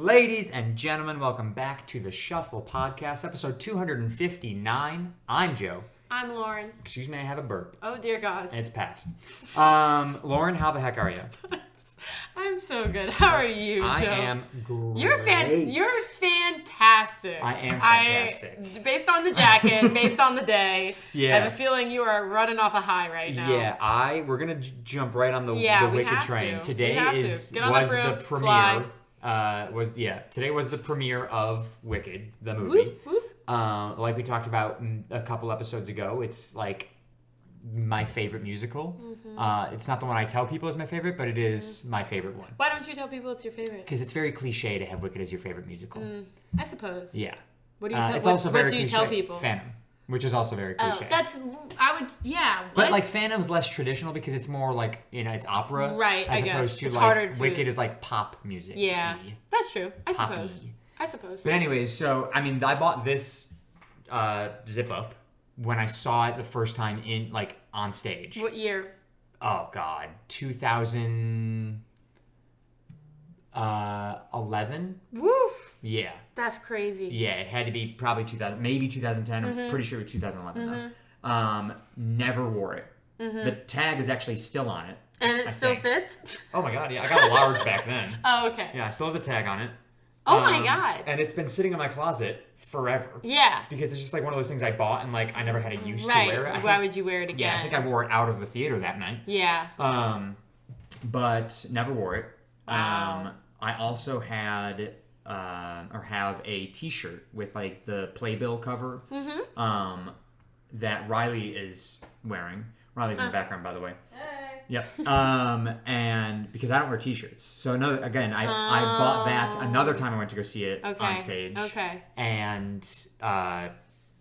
Ladies and gentlemen, welcome back to the Shuffle Podcast, episode 259. I'm Joe. I'm Lauren. Excuse me, I have a burp. Oh, dear God. It's past. Lauren, how the heck are you? I'm so good. How are you, Joe? I am great. You're fantastic. I am fantastic. Based on the jacket, based on the day, Yeah. I have a feeling you are running off a high right now. Yeah, we're gonna jump right on the Wicked train. To. Today was the premiere. Today was the premiere of Wicked, the movie. Whoop, whoop. Like we talked about a couple episodes ago, it's like my favorite musical. Mm-hmm. It's not the one I tell people is my favorite, but it is my favorite one. Why don't you tell people it's your favorite? Because it's very cliche to have Wicked as your favorite musical. I suppose. Yeah. What do you tell? It's also very what do you cliche. tell people? Phantom, which is also very cliche. What? But like Phantom's less traditional because it's more like it's opera, right? As I guess opposed to it's like harder to... Wicked is like pop music. Yeah, that's true. I Poppy. suppose. But anyways, so I bought this zip up when I saw it the first time on stage. What year? Oh God, 2011. Woof. Yeah. That's crazy. Yeah, it had to be probably 2000, maybe 2010. I'm pretty sure it was 2011 though. Never wore it. The tag is actually still on it. And it still fits? Oh my God, yeah. I got a large back then. Oh, okay. Yeah, I still have the tag on it. Oh my God. And it's been sitting in my closet forever. Yeah. Because it's just like one of those things I bought and like I never had a use to wear it. Why would you wear it again? Yeah, I think I wore it out of the theater that night. Yeah. But never wore it. Wow. I also had or have a T-shirt with like the Playbill cover that Riley is wearing. Riley's in the background, by the way. Hey. Yep. And because I don't wear T-shirts, so I bought that another time I went to go see it on stage. Okay. And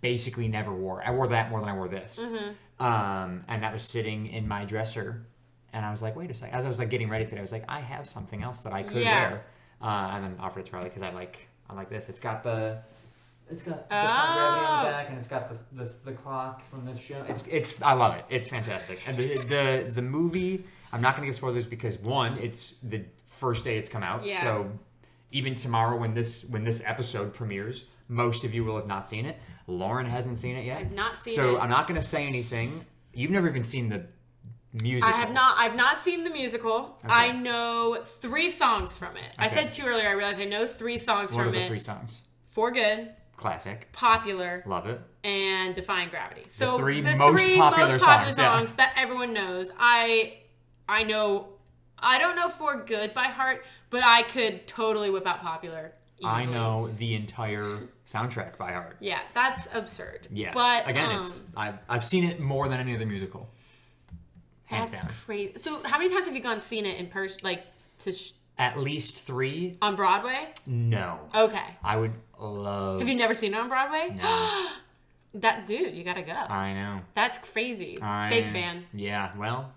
basically never wore it. I wore that more than I wore this. And that was sitting in my dresser. And I was like, wait a second. As I was like getting ready today, I was like, I have something else that I could wear. And then offered it to Riley because I like this. It's got the gravity on the back, and it's got the clock from the show. I love it. It's fantastic. And the movie, I'm not going to give spoilers because one, it's the first day it's come out. Yeah. So even tomorrow when this episode premieres, most of you will have not seen it. Lauren hasn't seen it yet. I've not seen it. So I'm not going to say anything. You've never even seen the musical. I have not. I've not seen the musical. Okay. I know 3 songs from it. Okay. I said 2 earlier. I realized I know 3 songs What from are it. the 3 songs? For Good, Classic. Popular, Love it. and Defying Gravity. So The three the most three popular most popular songs, songs that everyone knows. I know. I don't know For Good by heart, but I could totally whip out Popular. Easily. I know the entire soundtrack by heart. Yeah, that's absurd. Yeah, but again, I've seen it more than any other musical. Hands that's down. crazy. So, how many times have you seen it in person? At least 3. On Broadway? No. Okay. I would love. Have you never seen it on Broadway? No. That dude, you gotta go. I know. That's crazy. Fake fan. Yeah. Well,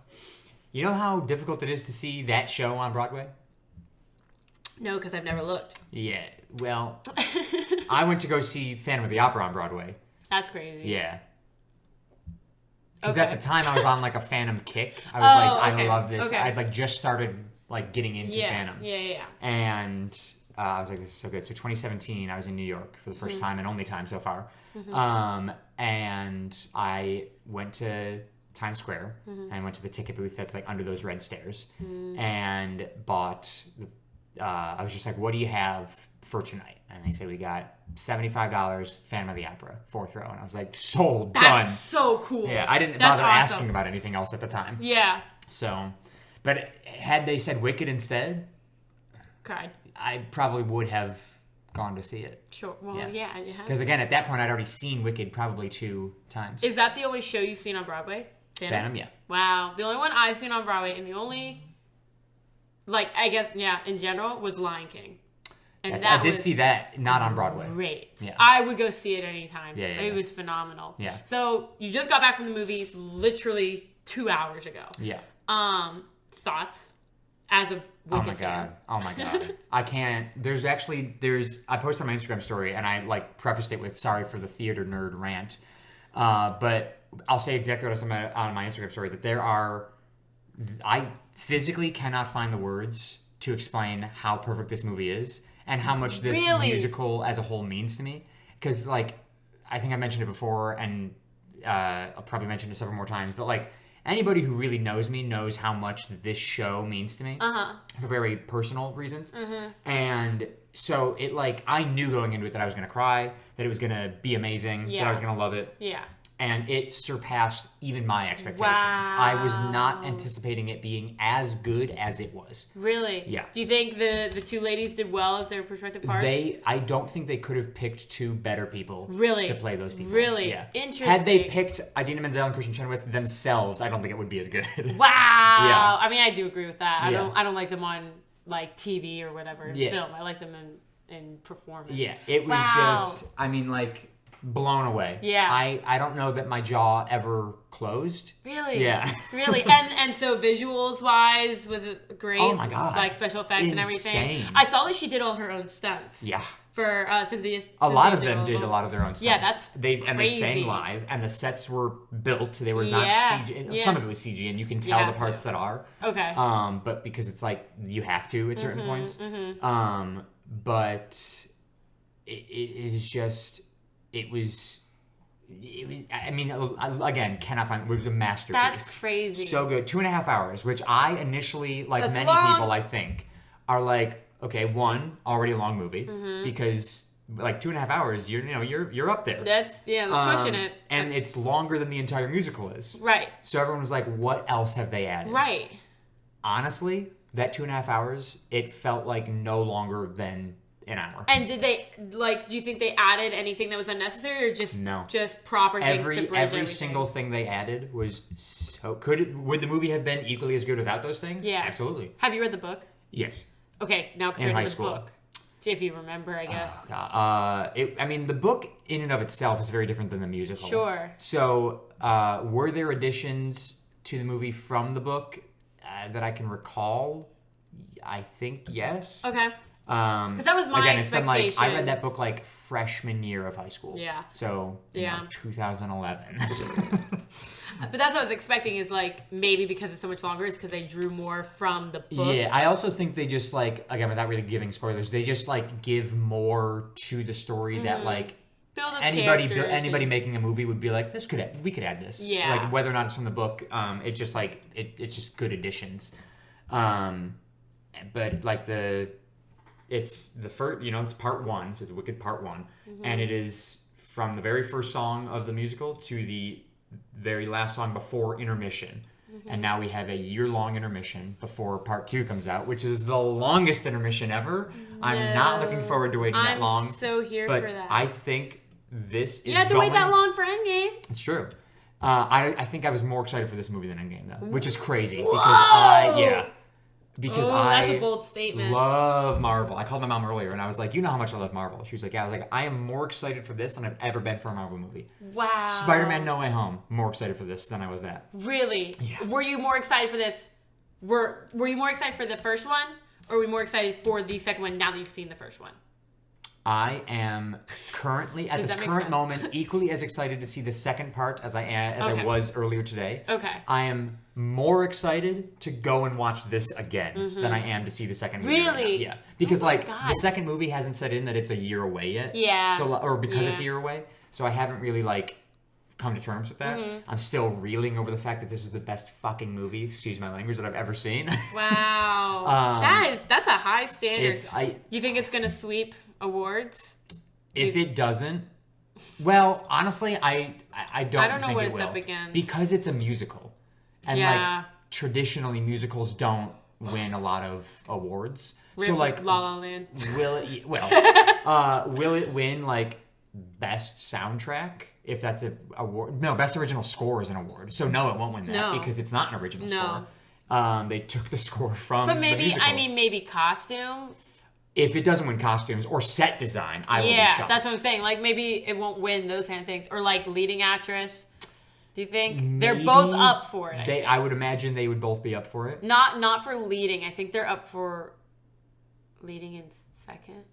you know how difficult it is to see that show on Broadway? No, because I've never looked. Yeah. Well, I went to go see Phantom of the Opera on Broadway. That's crazy. Yeah. Because Okay. at the time I was on like a Phantom kick. I was okay. I love this. Okay. I'd like just started like getting into Phantom. Yeah. And I was like, this is so good. So 2017, I was in New York for the Mm-hmm. first time and only time so far. And I went to Times Square Mm-hmm. and went to the ticket booth that's like under those red stairs and bought. I was just like, what do you have for tonight? And they said, we got $75, Phantom of the Opera, 4th row. And I was like, sold, done. That's so cool. Yeah, I didn't That's bother awesome. asking about anything else at the time. Yeah. So, but had they said Wicked instead, Cried. I probably would have gone to see it. Sure. Well, yeah. You have. Because again, at that point, I'd already seen Wicked probably 2 times. Is that the only show you've seen on Broadway? Phantom, yeah. Wow. The only one I've seen on Broadway, and the only, I guess, in general, was Lion King. And I did see that, not on Broadway. Great. Yeah. I would go see it anytime. Yeah. It was phenomenal. Yeah. So you just got back from the movie literally 2 hours ago. Yeah. Thoughts as a Wicked fan? Oh my god. I can't. I posted on my Instagram story and I prefaced it with sorry for the theater nerd rant. But I'll say exactly what I said on my Instagram story, that I physically cannot find the words to explain how perfect this movie is. and how much this Really? musical as a whole means to me. Because, like, I think I mentioned it before, and I'll probably mention it several more times, but, like, anybody who really knows me knows how much this show means to me for very personal reasons. And so it, like, I knew going into it that I was going to cry, that it was going to be amazing, that I was going to love it. Yeah. And it surpassed even my expectations. I was not anticipating it being as good as it was. Really? Yeah. Do you think the two ladies did well as their respective parts? I don't think they could have picked two better people Really? to play those people. Really? Yeah. Interesting. Had they picked Idina Menzel and Christian Chenoweth themselves, I don't think it would be as good. Wow. Yeah. I mean, I do agree with that. Yeah. I don't like them on like TV or whatever Yeah. film. I like them in performance. Yeah, it was just, I mean, like, blown away. Yeah. I don't know that my jaw ever closed. Really? Yeah. Really? And so visuals wise, was it great? Oh my God. Like special effects and everything. Insane. I saw that she did all her own stunts. Yeah. For Cynthia. A lot of them did a lot of their own stunts. Yeah, that's and they crazy. sang live, and the sets were built. They was not Yeah, CG. yeah. Some of it was CG, and you can You tell have the parts to. that are. Okay. But because it's like you have to at certain points. But it is just it was. I mean, again, cannot find. It was a masterpiece. That's crazy. So good. 2.5 hours, which I initially, like That's many long. people, I think, are like, okay, one, already a long movie because like 2.5 hours, you're up there. That's pushing it. And it's longer than the entire musical is. Right. So everyone was like, what else have they added? Right. Honestly, that 2.5 hours, it felt like no longer than an hour. And did they do you think they added anything that was unnecessary or just No. just proper things to bridge Every everything? single thing they added was so would the movie have been equally as good without those things? Yeah. Absolutely. Have you read the book? Yes. Okay, now compared high to the school. book. See if you remember, I guess. I mean, the book in and of itself is very different than the musical. Sure. So, were there additions to the movie from the book that I can recall? I think yes. Okay. Because that was my again, it's been like I expectation. read that book like freshman year of high school. Yeah. So, 2011. But that's what I was expecting is like maybe because it's so much longer, it's because they drew more from the book. Yeah, I also think they just like, again, without really giving spoilers, they just like give more to the story that like Build up anybody characters and- making a movie would be like, we could add this. Yeah. Like whether or not it's from the book, it's just like it's just good additions. But like it's the first, it's part one, so the Wicked part one, and it is from the very first song of the musical to the very last song before intermission. And now we have a year-long intermission before part 2 comes out, which is the longest intermission ever. I'm not looking forward to waiting that long. I'm so here But for that. I think this is you have to wait that long for Endgame. It's true. I think I was more excited for this movie than Endgame, though, which is crazy because Whoa! Because that's I a bold statement. love Marvel. I called my mom earlier and I was like, you know how much I love Marvel. She was like, yeah. I was like, I am more excited for this than I've ever been for a Marvel movie. Wow. Spider-Man No Way Home, more excited for this than I was that. Really? Yeah. Were you more excited for this? Were you more excited for the first one, or were you more excited for the second one now that you've seen the first one? I am currently, at Does this that make current sense? moment, equally as excited to see the second part as I Okay. was earlier today. Okay. I am more excited to go and watch this again than I am to see the second movie. right now. Really? Yeah. Because, Oh my like, God. the second movie hasn't set in that it's a year away yet. Yeah. So, or because it's a Yeah. year away. So I haven't really, like, come to terms with that. I'm still reeling over the fact that this is the best fucking movie, excuse my language, that I've ever seen. Wow. That's a high standard. You think it's gonna sweep awards? If it doesn't, well, honestly, I don't know think what it it's will. up against. Because it's a musical. And Yeah. like traditionally musicals don't win a lot of awards. Rip So like La La Land. will it win like best soundtrack? If that's a award. No, best original score is an award. So no, it won't win that No. because it's not an original No. score. They took the score from But the maybe musical. maybe costume. If it doesn't win costumes or set design, I will be Yeah, shocked. that's what I'm saying. Like maybe it won't win those kind of things, or like leading actress. Do you think they're both Maybe up for it? I would imagine they would both be up for it. Not for leading. I think they're up for leading in second.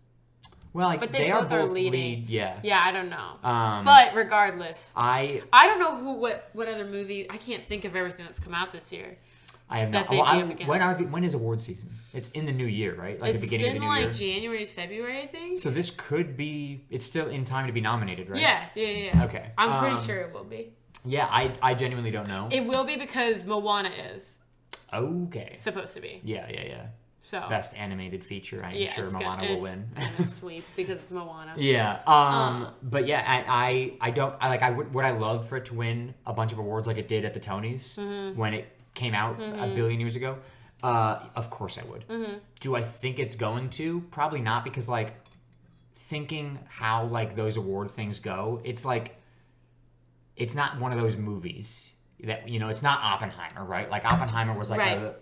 Well, like, But they they are both are both leading. lead, yeah. Yeah, I don't know. Um, But regardless, I I don't know what other movie. I can't think of everything that's come out this year. I have that not. they'd Well, be up against. when is award season? It's in the new year, right? Like the It's beginning of in the new year. like January, February, I think. So this could be. It's still in time to be nominated, right? Yeah. Okay. I'm pretty sure it will be. Yeah, I genuinely don't know. It will be because Moana is Okay. supposed to be. Yeah. So Best animated feature. I'm sure it's Moana will win. Gonna sweep because it's Moana. Yeah. But yeah, would I love for it to win a bunch of awards like it did at the Tonys when it came out a billion years ago? Of course I would. Do I think it's going to? Probably not, because like thinking how like those award things go, it's like it's not one of those movies that, you know, it's not Oppenheimer, right? Like Oppenheimer was like Right. a,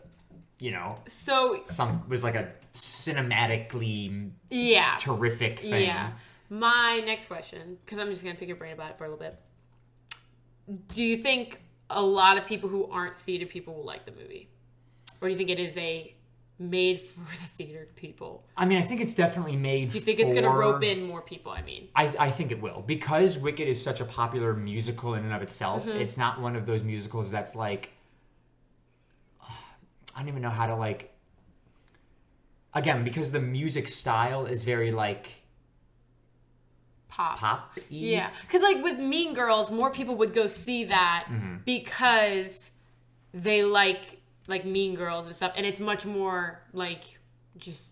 you know, So was like a cinematically yeah. terrific thing. Yeah. My next question, because I'm just gonna pick your brain about it for a little bit. Do you think a lot of people who aren't theater people will like the movie, or do you think it is a made for the theater people? I mean, I think it's definitely made. Do you think it's gonna rope in more people? I mean, I think it will, because Wicked is such a popular musical in and of itself. Mm-hmm. It's not one of those musicals that's like, I don't even know how to like. Again, because the music style is very like pop. Yeah, because like with Mean Girls, more people would go see that because they like Mean Girls and stuff, and it's much more like just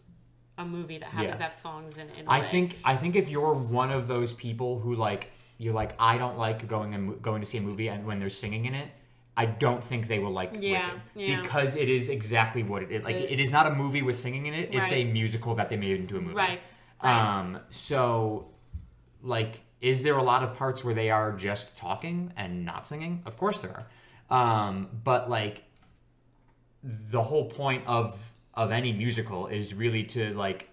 a movie that happens to have songs in it. I think if you're one of those people who like you're like, I don't like going to see a movie and when there's singing in it, I don't think they will like Wicked, because it is exactly what it is. Like it is not a movie with singing in it. It's a musical that they made into a movie. Right. So like, is there a lot of parts where they are just talking and not singing? Of course there are. But like the whole point of any musical is really to like,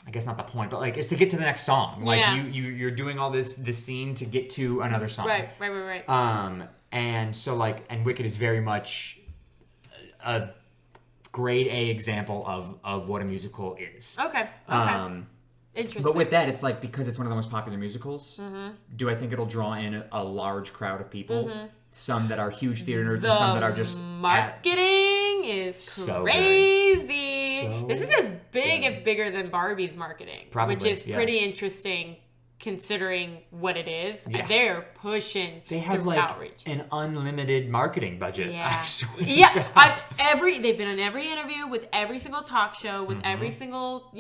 I guess not the point, but like it's to get to the next song. Like you're doing all this scene to get to another song. Right. And so like, and Wicked is very much a grade A example of what a musical is. Okay. Interesting. But with that, it's like, because it's one of the most popular musicals, do I think it'll draw in a large crowd of people? Some that are huge theater nerds and some that are just marketing is So crazy. So this is as big, if bigger than Barbie's marketing, Probably, which is yeah. pretty interesting considering what it is. Yeah. They're pushing They have through like outreach. an unlimited marketing budget. Yeah, Actually. yeah. They've been on every interview with every single talk show with every single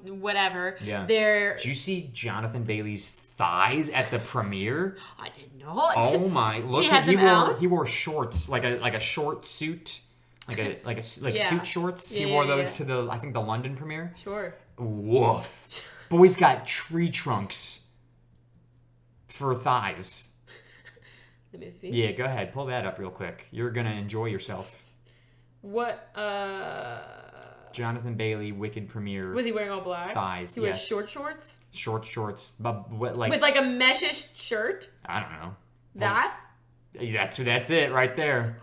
whatever. Yeah. They're. Did you see Jonathan Bailey's thighs at the premiere? I did not. Oh my! Look, He had them out? he wore shorts, like a short suit, like Yeah. suit shorts. Yeah, he wore yeah, those yeah. to I think the London premiere. Sure. Woof. Boy's got tree trunks for thighs. Let me see. Yeah, go ahead, pull that up real quick. You're gonna enjoy yourself. What? Jonathan Bailey, Wicked premiere. Was he wearing all black? Thighs, He wears yes. short shorts Short shorts, but like with like a meshish shirt. I don't know. That. That's it right there.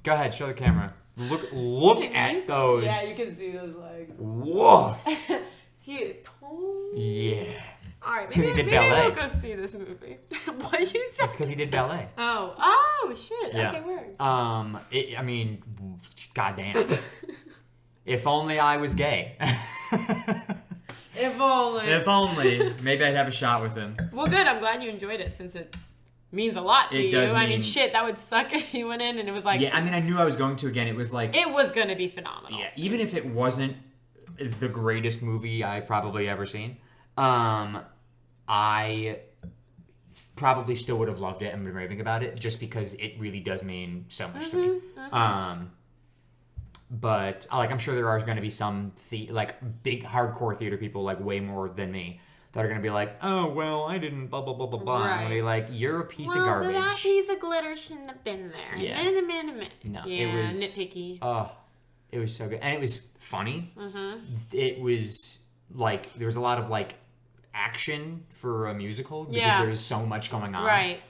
Go ahead, show the camera. Look at those. Yeah, you can see those legs. Woof. He is tall. Yeah. All right, 'cause he did maybe ballet. I'll go see this movie. What'd you say? That's because he did ballet. Oh, shit. Yeah. Okay, word. I mean, goddamn. If only I was gay. If only. If only. Maybe I'd have a shot with him. Well, good. I'm glad you enjoyed it since it means a lot to It you. does I mean, mean- shit, that would suck if you went in and it was like. Yeah, I mean, I knew I was going to again. It was like. It was going to be phenomenal. Yeah, even if it wasn't the greatest movie I've probably ever seen, I probably still would have loved it and been raving about it, just because it really does mean so much to me. But like, I'm sure there are going to be some big hardcore theater people, like way more than me, that are going to be like, oh well, I didn't blah blah blah blah blah. Right. And be like, you're a piece of Well, garbage. that piece of glitter shouldn't have been there. Yeah. No, yeah, it was nitpicky. Oh, it was so good, and it was funny. Mm-hmm. It was like there was a lot of like action for a musical because Yeah. there's so much going on. Right.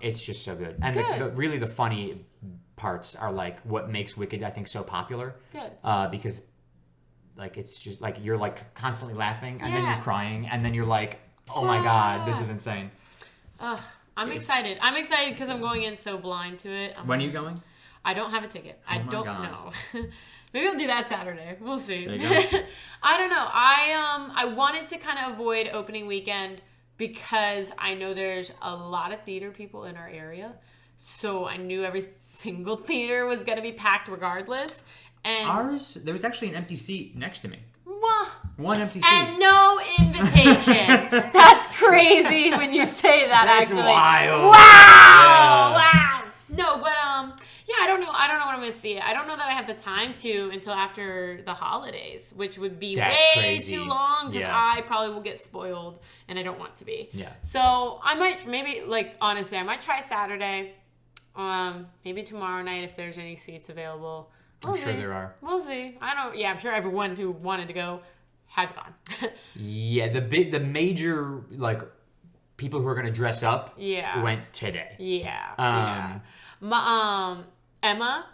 It's just so good, and Good. really the funny parts are like what makes Wicked, I think, so popular. Good. Because like it's just like you're like constantly laughing, and then Yeah. you're crying, and then you're like, oh my god, this is insane. I'm excited. I'm excited because I'm going in so blind to it. When are you going? I don't have a ticket. I my don't God. know. Maybe I'll do that Saturday. We'll see. There you go. I don't know. I wanted to kind of avoid opening weekend because I know there's a lot of theater people in our area. So I knew every single theater was going to be packed regardless. And Ours, there was actually an empty seat next to me. well, One empty seat. and no invitation. That's crazy when you say that. That's actually, wild. Wow, Yeah. wow. No, but yeah, I don't know. I don't know when I'm going to see it. I don't know that I have the time to until after the holidays, which would be That's way crazy. too long because Yeah. I probably will get spoiled, and I don't want to be. Yeah. So I might maybe honestly, I might try Saturday. Maybe tomorrow night if there's any seats available. I'm sure there are. We'll see. I don't. Yeah, I'm sure everyone who wanted to go has gone. Yeah, the major like people who are gonna dress up Yeah. went today. Yeah. Um, yeah. Emma,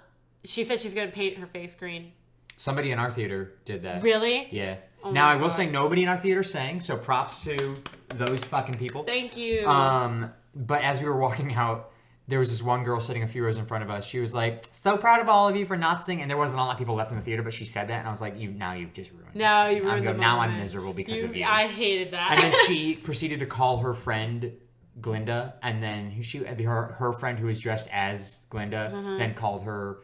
she said she's gonna paint her face green. Somebody in our theater did that. Really? Yeah. Oh now my I will God. say nobody in our theater sang, so props to those fucking people. Thank you. But as we were walking out, there was this one girl sitting a few rows in front of us. She was like, "So proud of all of you for not singing." And there wasn't a lot of people left in the theater, but she said that, and I was like, "You've just ruined it." now you ruined the Now I'm moment. miserable because of you. I hated that. And then she proceeded to call her friend Glinda, and then her friend who was dressed as Glinda then called her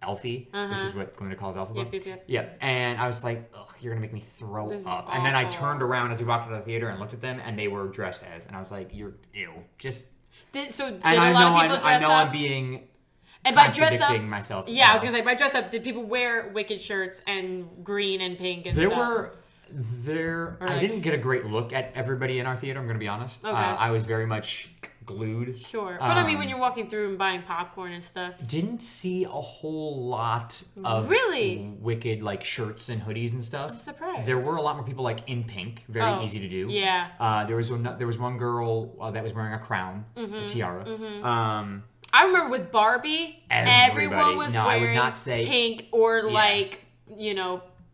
Elfie, which is what Glinda calls Elphaba. Yep. And I was like, "Ugh, you're gonna make me throw This is up." And then I awful. turned around as we walked out of the theater and looked at them, and they were dressed as, and I was like, "You're ew." Just Did a and lot I of know people I dress know up? I'm being And by dress up, contradicting myself. yeah, I was gonna say by dress up, did people wear Wicked shirts and green and pink and There stuff? were I like- didn't get a great look at everybody in our theater. I'm gonna be honest. Okay. I was very much glued. Sure, but I mean, when you're walking through and buying popcorn and stuff, Didn't see a whole lot of Really? Wicked like shirts and hoodies and stuff. I'm surprised. There were a lot more people like in pink, very Oh, easy to do. yeah. There was one girl that was wearing a crown, a tiara. I remember with Barbie, everyone Everybody. was No, I would wearing not say- pink or like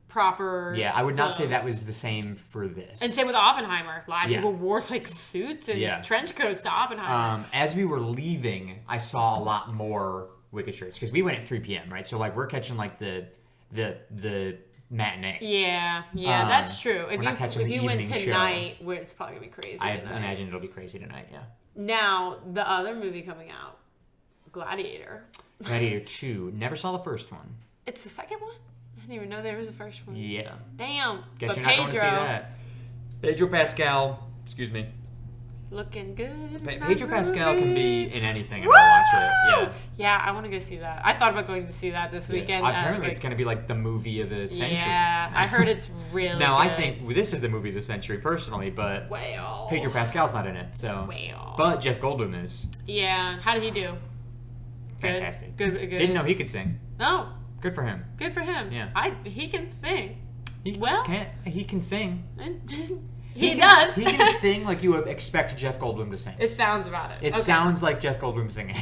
proper. Yeah, I would not say that clothes. was the same for this. And same with Oppenheimer. A lot of Yeah. people wore like suits and Yeah. trench coats to Oppenheimer. As we were leaving, I saw a lot more Wicked shirts because we went at 3 p.m. right, so like we're catching like the matinee. Yeah, that's true. we're not catching If the you went evening show. tonight, it's probably gonna be crazy. I tonight. imagine it'll be crazy tonight. Yeah. Now the other movie coming out, Gladiator. Gladiator 2. Never saw the first one. It's the second one. I didn't even know there was a first one. Yeah. Damn. Guess but you're not going to see Pedro that. Pedro Pascal. Excuse me. looking good. in that Pedro Pascal can be movie. in anything and I'll watch it. Woo! Yeah, I want to go see that. I thought about going to see that this Yeah. weekend. Apparently it's going to be like the movie of the century. Yeah, I heard it's really Now, I good. think this is the movie of the century personally, but Well. Pedro Pascal's not in it, so. Well. But Jeff Goldblum is. Yeah, how did he do? Good? Fantastic. Good. Didn't know he could sing. No, Good for him. good for him. Yeah. He can sing. He Well- he can sing. he can- does. He can sing like you would expect Jeff Goldblum to sing. It sounds about it. It Okay. sounds like Jeff Goldblum singing.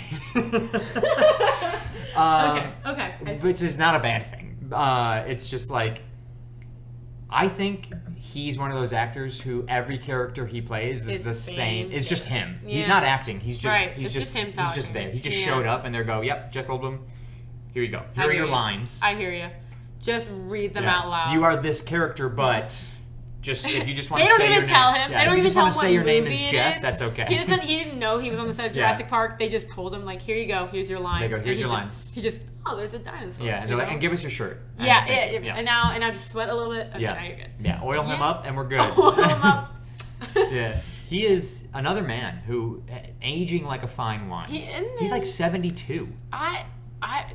Okay. Which is not a bad thing. It's just like, I think he's one of those actors who every character he plays is It's the same same. It's just him. He's Yeah. not acting. He's just Right, he's it's just just him he's just talking. there. He just Yeah. showed up and they go, "Yep, Jeff Goldblum. Here you go. I Here are hear your you. lines. I hear you. Just read them Yeah. out loud. You are this character, but just if you just want They to don't say even your tell name, him. yeah, They don't if you even just tell want him to say what your name movie is it Jeff. is. That's okay. He didn't know he was on the set of Yeah. Jurassic Park. They just told him like, here you go. Here's your lines. They go, And "Here's he your just- lines." He just there's a dinosaur. Yeah, and you they're like, know? and give us your shirt. And Yeah, thank yeah, you. yeah. And now I just sweat a little bit. Okay, Yeah. now you're good. Yeah, oil him Yeah. up and we're good. Oil him up. Yeah, he is another man who aging like a fine wine. He's like 72. I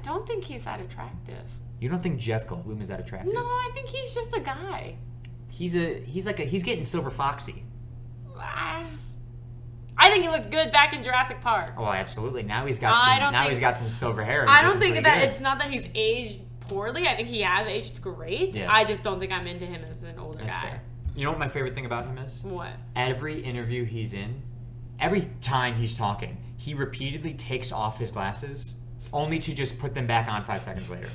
don't think he's that attractive. You don't think Jeff Goldblum is that attractive? No, I think he's just a guy. He's getting Silver Foxy. I think he looked good back in Jurassic Park. Oh, absolutely. Now he's got I some. don't Now think- he's got some silver hair. I He's don't looking think pretty that good. it's not that he's aged poorly. I think he has aged great. Yeah. I just don't think I'm into him as an older That's guy. fair. You know what my favorite thing about him is? What? Every interview he's in, every time he's talking, he repeatedly takes off his glasses, only to just put them back on 5 seconds later.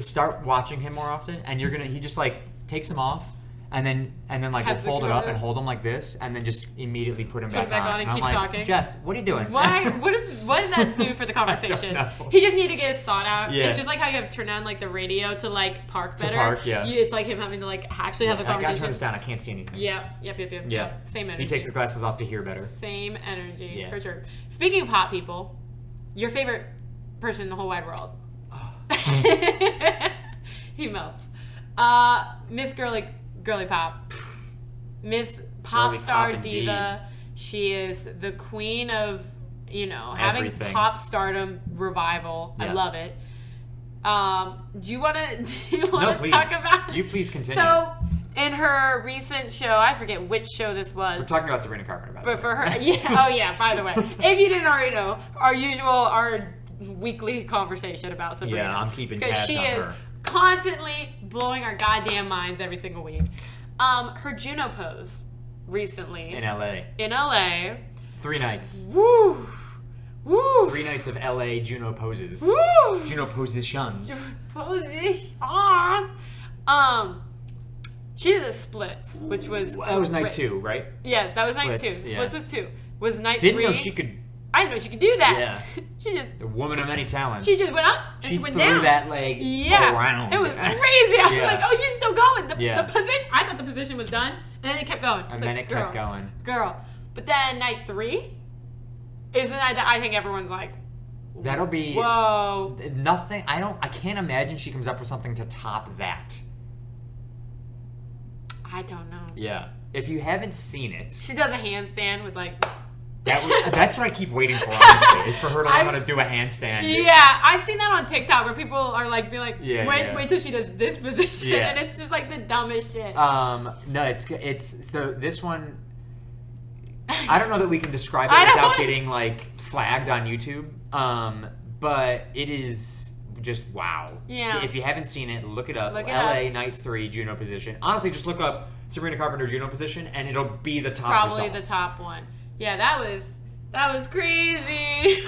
Start watching him more often, and he just like takes them off, And then like we'll Has the fold it up coat. and hold them like this, and then just immediately put them Put it back back on And and I'm keep like, talking. Jeff, what are you doing? Why? What does that do for the conversation? know. He just needed to get his thought out. Yeah. It's just like how you have to turn on like the radio to like park better. park, yeah. It's like him having to like actually have a I gotta turn conversation. this down. I can't see anything. Yep. Yeah. Same energy. He takes his glasses off to hear better. Same energy, Yeah. for sure. Speaking of hot people, your favorite person in the whole wide world. He melts. Miss Girly Pop. Miss Pop Girly Star Pop, Diva. She is the queen of, having Everything. pop stardom revival. I Yeah. love it. Do you want to No, please. talk about You please continue. So, in her recent show, I forget which show this was. We're talking about Sabrina Carpenter, by the But way. for her, by the way, if you didn't already know, our weekly conversation about Sabrina. Yeah, I'm keeping because tabs she on is her. constantly blowing our goddamn minds every single week. Her Juno pose recently In LA. in LA. 3 nights. Woo, woo, 3 nights of LA Juno poses. woo. Juno positions. Positions. She did the splits, which was That was night 2, right? Yeah, that was night 2. Splits, Splits yeah. was 2. Was night Didn't 3? know she could. I didn't know she could do that. Yeah. She just A woman of many talents. went up and She she went threw down. that leg Yeah, around. it was crazy. I was Yeah. like, oh, she's still going. Yeah. The position. I thought the position was done, and then it kept going. And then it kept going. Girl, but then night 3 is the night that I think everyone's like, That'll be whoa. nothing. I can't imagine she comes up with something to top that. I don't know. Yeah. If you haven't seen it, She does a handstand with like. that's what I keep waiting for, honestly, is for her to learn how to do a handstand. Yeah, I've seen that on TikTok where people are like, be like, Yeah, wait, yeah. wait till she does this position, Yeah. and it's just like the dumbest shit. No, it's so this one. I don't know that we can describe I it don't without wanna- getting like flagged on YouTube. But it is just wow. Yeah. If you haven't seen it, look it up. Look it LA up. Night 3 Juno position. Honestly, just look up Sabrina Carpenter Juno position, and it'll be the top. Probably result. the top one. Yeah, that was crazy.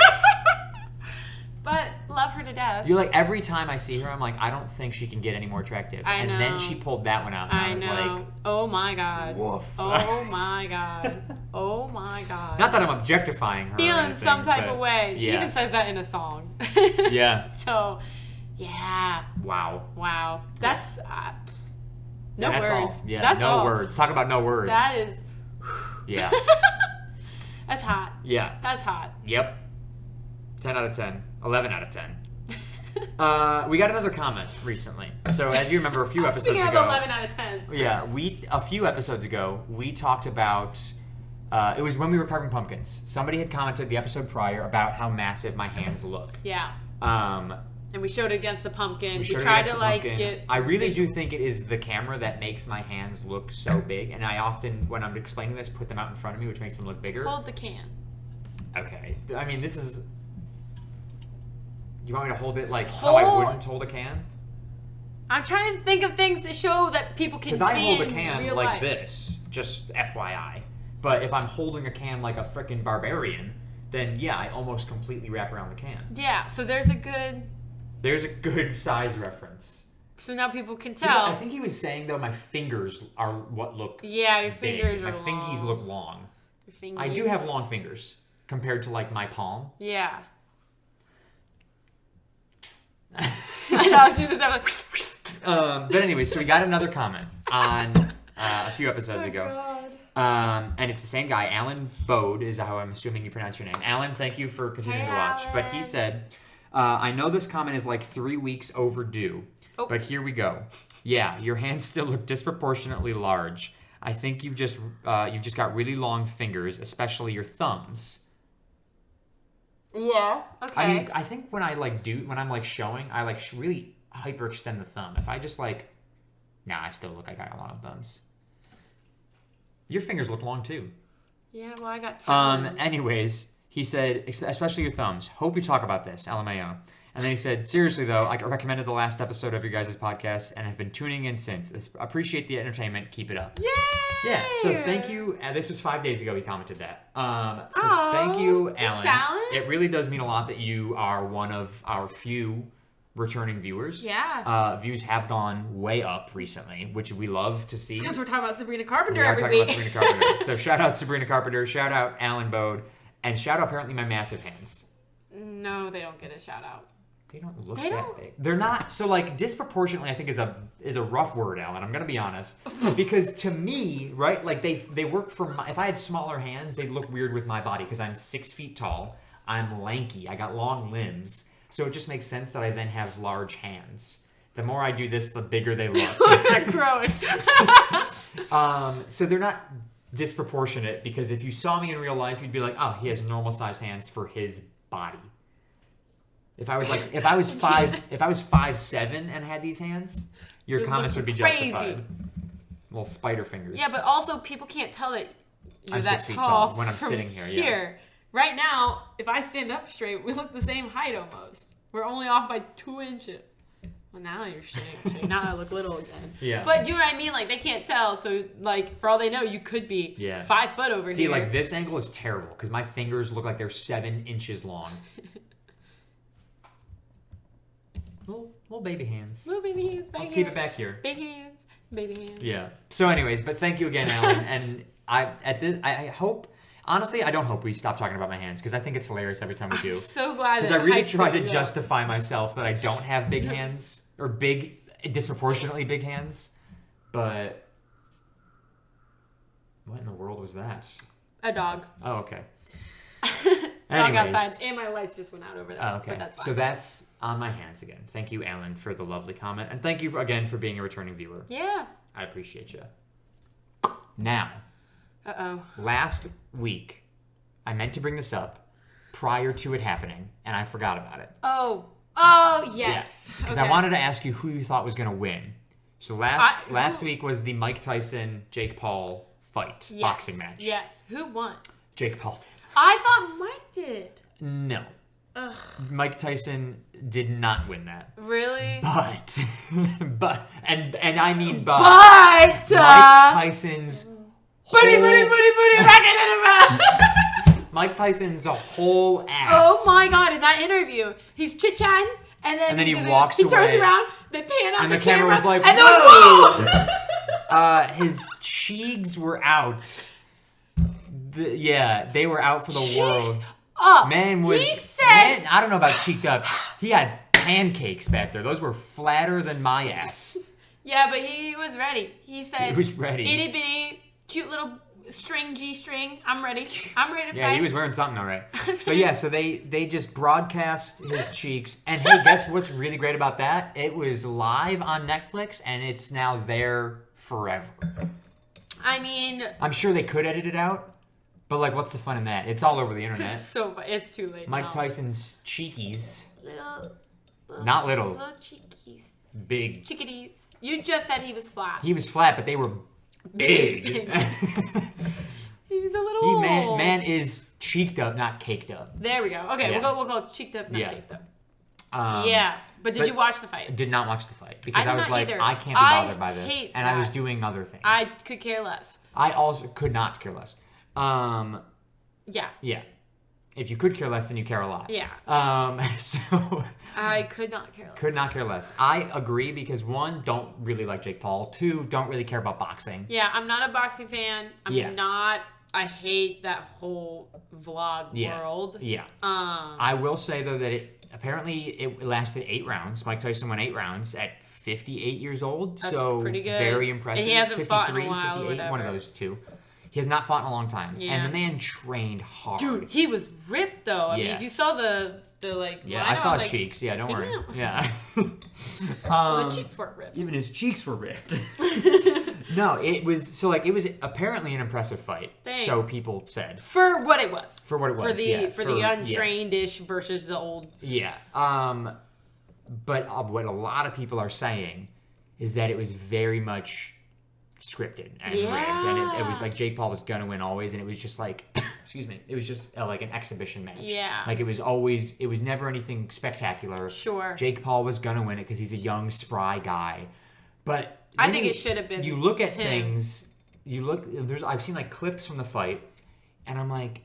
But love her to death. You're like, every time I see her, I'm like, I don't think she can get any more attractive. I and know. then she pulled that one out, and I I was know. like, Oh my god. woof. Oh my god. Oh my god. Not that I'm objectifying her. or feeling anything, some type but of way. She yeah. even says that in a song. Yeah. So, yeah. Wow. Wow. That's no And that's words. all. Yeah, That's no all. words. Talk about no words. That is. Yeah. That's hot. Yeah. That's hot. Yep. 10 out of 10. 11 out of 10. We got another comment recently. So as you remember, a few episodes Speaking ago. of 11 out of 10. Yeah, a few episodes ago, we talked about. It was when we were carving pumpkins. Somebody had commented the episode prior about how massive my hands look. Yeah. We And we showed it against the pumpkin. We showed it tried against to the like pumpkin. get. I really do think it is the camera that makes my hands look so big, and I often, when I'm explaining this, put them out in front of me, which makes them look bigger. Hold the can. Okay. I mean, this is. You want me to hold it like how I Hold- wouldn't hold a can? I'm trying to think of things to show that people can see Because I hold a in can real like life. this, just FYI. But if I'm holding a can like a frickin' barbarian, then yeah, I almost completely wrap around the can. Yeah, so there's a good. There's a good size reference. So now people can You know, tell. I think he was saying though my fingers are what look Yeah, your big. fingers My are fingies long. look long. Your I do fingies. have long fingers compared to like my palm. Yeah. I know. I see this. I'm like, But anyway, so we got another comment on a few episodes oh ago. God. And it's the same guy, Alan Bode, is how I'm assuming you pronounce your name. Alan, thank you for continuing Hey, to watch. But he Alan. said, I know this comment is like 3 weeks overdue, Oh. but here we go. Yeah, your hands still look disproportionately large. I think you've just got really long fingers, especially your thumbs. Yeah. Okay. I mean, I think when I'm like showing, I like really hyperextend the thumb. If I just like, I still look like I got a lot of thumbs. Your fingers look long too. yeah. Well, I got. Thumbs. Anyways, he said, especially your thumbs. Hope you talk about this, LMAO. And then he said, seriously though, I recommended the last episode of your guys' podcast and have been tuning in since. Appreciate the entertainment. Keep it up. Yay! Yeah. So thank you. This was 5 days ago. He commented that. So Aw, thank you, thanks, Alan. Alan. It really does mean a lot that you are one of our few returning viewers. Yeah. Views have gone way up recently, which we love to see. Because we're talking about Sabrina Carpenter We are every talking week. about Sabrina Carpenter. So shout out Sabrina Carpenter, shout out Alan Bode, and shout out apparently my massive hands. No, they don't get a shout out. They don't look They that don't- big. They're not so like disproportionately. I think is a rough word, Alan. I'm gonna be honest, because to me, right, like they work for my. If I had smaller hands, they'd look weird with my body because I'm 6 feet tall. I'm lanky. I got long limbs, so it just makes sense that I then have large hands. The more I do this, the bigger they look. They're growing. So they're not disproportionate because if you saw me in real life, you'd be like, oh, he has normal sized hands for his body. If I was 5'7" and had these hands, your You're comments would be looking crazy. justified. Little spider fingers. Yeah, but also people can't tell that you're I'm that 6 feet tall tall when I'm from sitting here, yeah. Right now, if I stand up straight, we look the same height almost. We're only off by 2 inches. Well, now you're straight. Now I look little again. Yeah. But you know what I mean? Like, they can't tell. So, like, for all they know, you could be 5 foot over See, here. like this angle is terrible because my fingers look like they're 7 inches long. Little baby hands. Little baby hands. Let's keep it back here. Big hands. Baby hands. Yeah. So, anyways, but thank you again, Alan. And I hope. Honestly, I don't hope we stop talking about my hands because I think it's hilarious every time we do. I'm so glad Because that I really hyped try to you up. justify myself that I don't have big hands or disproportionately big hands. But what in the world was that? A dog. Oh, okay. Dog Anyways. outside. And my lights just went out over there. Oh, okay. But that's fine. So that's on my hands again. Thank you, Alan, for the lovely comment. And thank you again for being a returning viewer. Yeah. I appreciate you. Now, Uh-oh. last week, I meant to bring this up prior to it happening, and I forgot about it. Oh. Oh, yes. Because Okay. I wanted to ask you who you thought was going to win. So last week was the Mike Tyson Jake Paul fight Yes. boxing match. Yes. Who won? Jake Paul did. I thought Mike did. No. Ugh. Mike Tyson did not win that. Really? But and I mean But Mike Tyson's booty, whole- back into the mouth. Mike Tyson's whole ass. Oh my god! In that interview, he's chit chatting, and then he just- walks He turns away. around. They pan out And the the camera was like, and they're "Whoa!" like, "Whoa!" His cheeks were out. They were out for the Cheeked world. up. Man was. He said. Man, I don't know about cheeked up. He had pancakes back there. Those were flatter than my ass. Yeah, but he was ready. He said, He was ready. Itty bitty, cute little string, G-string. I'm ready. I'm ready to Yeah, fight. he was wearing something all right. But yeah, so they just broadcast his cheeks. And hey, guess what's really great about that? It was live on Netflix, and it's now there forever. I mean, I'm sure they could edit it out, but like, what's the fun in that? It's all over the internet. it's so fun. It's too late Mike now. Tyson's cheekies, Little, not little, little cheekies. big. Chickadees. You just said he was flat. He was flat, but they were big. He was a little. man is cheeked up, not caked up. There we go. Okay, Yeah. we'll go cheeked up, not Yeah. caked up. Yeah. But did but- you watch the fight? Did not watch the fight because I I, did was not like, either. I can't be I bothered by this, hate and I was that. doing other things. I could care less. I also could not care less. Yeah. Yeah. If you could care less, then you care a lot. Yeah. So I could not care less. could not care less. I agree because one, don't really like Jake Paul. Two, don't really care about boxing. Yeah, I'm not a boxing fan. Yeah. I hate that whole vlog world. Yeah. I will say though that it lasted 8 rounds. Mike Tyson went 8 rounds at 58 years old. That's so pretty good. very impressive. And he hasn't fought in a 53, while or 58, one of whatever. those two. He has not fought in a long time. Yeah. And the man trained hard. Dude, he was ripped though. I mean, Yeah. if you saw the like. Yeah, line, I saw was his like, cheeks. Yeah, don't worry. damn. Yeah. The cheeks weren't ripped. Even his cheeks were ripped. No, it was apparently an impressive fight. Thanks. So people said. For what it was. For what it was, For the yeah. for the untrained-ish versus the old. Yeah. But what a lot of people are saying is that it was very much scripted and rigged, and it was like Jake Paul was gonna win always, and it was just like, excuse me, it was just like an exhibition match. Yeah. Like it was never anything spectacular. Sure. Jake Paul was gonna win it because he's a young, spry guy, but I then think it should have been You look at him. things. I've seen like clips from the fight, and I'm like,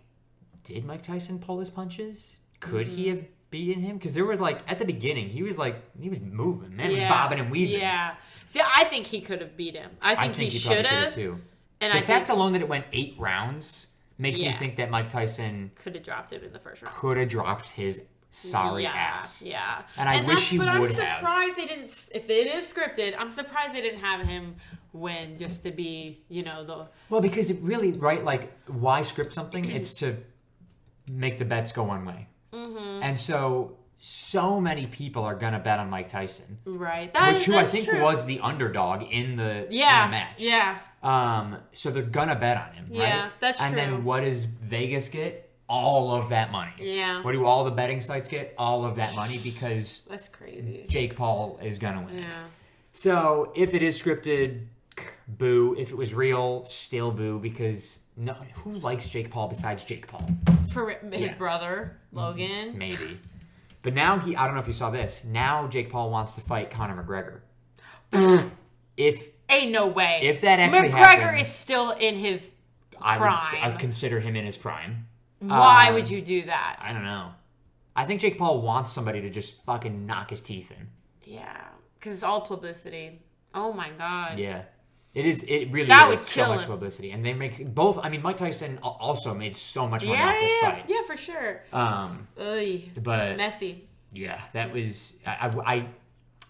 did Mike Tyson pull his punches? Could he have beaten him? Because there was like at the beginning, he was moving, man, he was bobbing and weaving. Yeah. See, I think he could have beat him. I think he should have too. And the fact alone that it went 8 rounds makes me think that Mike Tyson could have dropped him in the first round. Could have dropped his sorry ass. Yeah. And I wish he would have. But I'm surprised they didn't. If it is scripted, I'm surprised they didn't have him win just to be, the. Well, because it really, right? Like, why script something? It's to make the bets go one way. Mm-hmm. And so many people are gonna bet on Mike Tyson, right? That's I think true. Was the underdog in the match. Yeah. So they're gonna bet on him, right? Yeah, that's true. And then what does Vegas get? All of that money. Yeah. What do all the betting sites get? All of that money because that's crazy. Jake Paul is gonna win. Yeah. So if it is scripted, boo. If it was real, still boo because who likes Jake Paul besides Jake Paul? For his brother, Logan. Maybe. But now I don't know if you saw this. Now Jake Paul wants to fight Conor McGregor. Ain't no way. If that actually McGregor is still in his prime. I would consider him in his prime. Why would you do that? I don't know. I think Jake Paul wants somebody to just fucking knock his teeth in. Yeah, because it's all publicity. Oh my god. Yeah. It is. It really is so much publicity, and they make both. I mean, Mike Tyson also made so much money off this fight. Yeah, for sure. But messy. Yeah, that was. I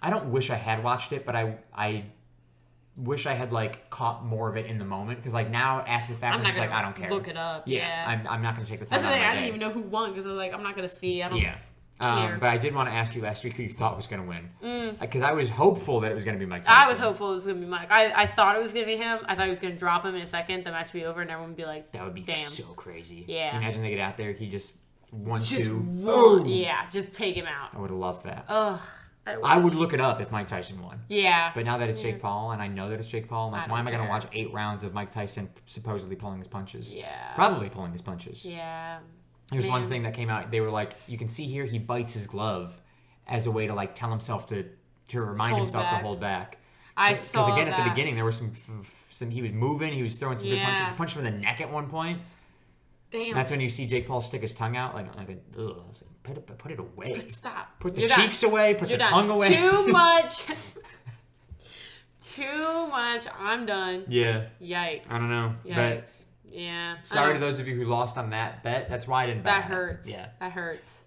don't wish I had watched it, but I wish I had like caught more of it in the moment because like now after the fact, I'm just like I don't care. Look it up. Yeah. I'm not gonna take the time. That's the thing. I didn't even know who won because I was like, I'm not gonna see. I don't. Yeah. But I did want to ask you last week who you thought was going to win. Because I was hopeful that it was going to be Mike Tyson. I was hopeful it was going to be Mike. I thought it was going to be him. I thought he was going to drop him in a second. The match would be over and everyone would be like, that would be damn. So crazy. Yeah. Imagine they get out there, he just 1-2. Boom. Yeah, just take him out. I would have loved that. Ugh. I would look it up if Mike Tyson won. Yeah. But now that it's Jake Paul, and I know that it's Jake Paul, I'm like, why am I going to watch 8 rounds of Mike Tyson supposedly pulling his punches? Yeah. Probably pulling his punches. Yeah. Here's one thing that came out. They were like, you can see here he bites his glove as a way to like tell himself to remind himself to hold back. I saw that. Because again, at the beginning, there was some he was moving, he was throwing some good punches. He punched him in the neck at one point. Damn. That's when you see Jake Paul stick his tongue out like put it away. Stop. Put the cheeks away. Put the tongue away. Too much. Too much. I'm done. Yeah. Yikes. I don't know. Yikes. Yeah. Sorry to those of you who lost on that bet. That's why I didn't bet. That hurts. Yeah. That hurts.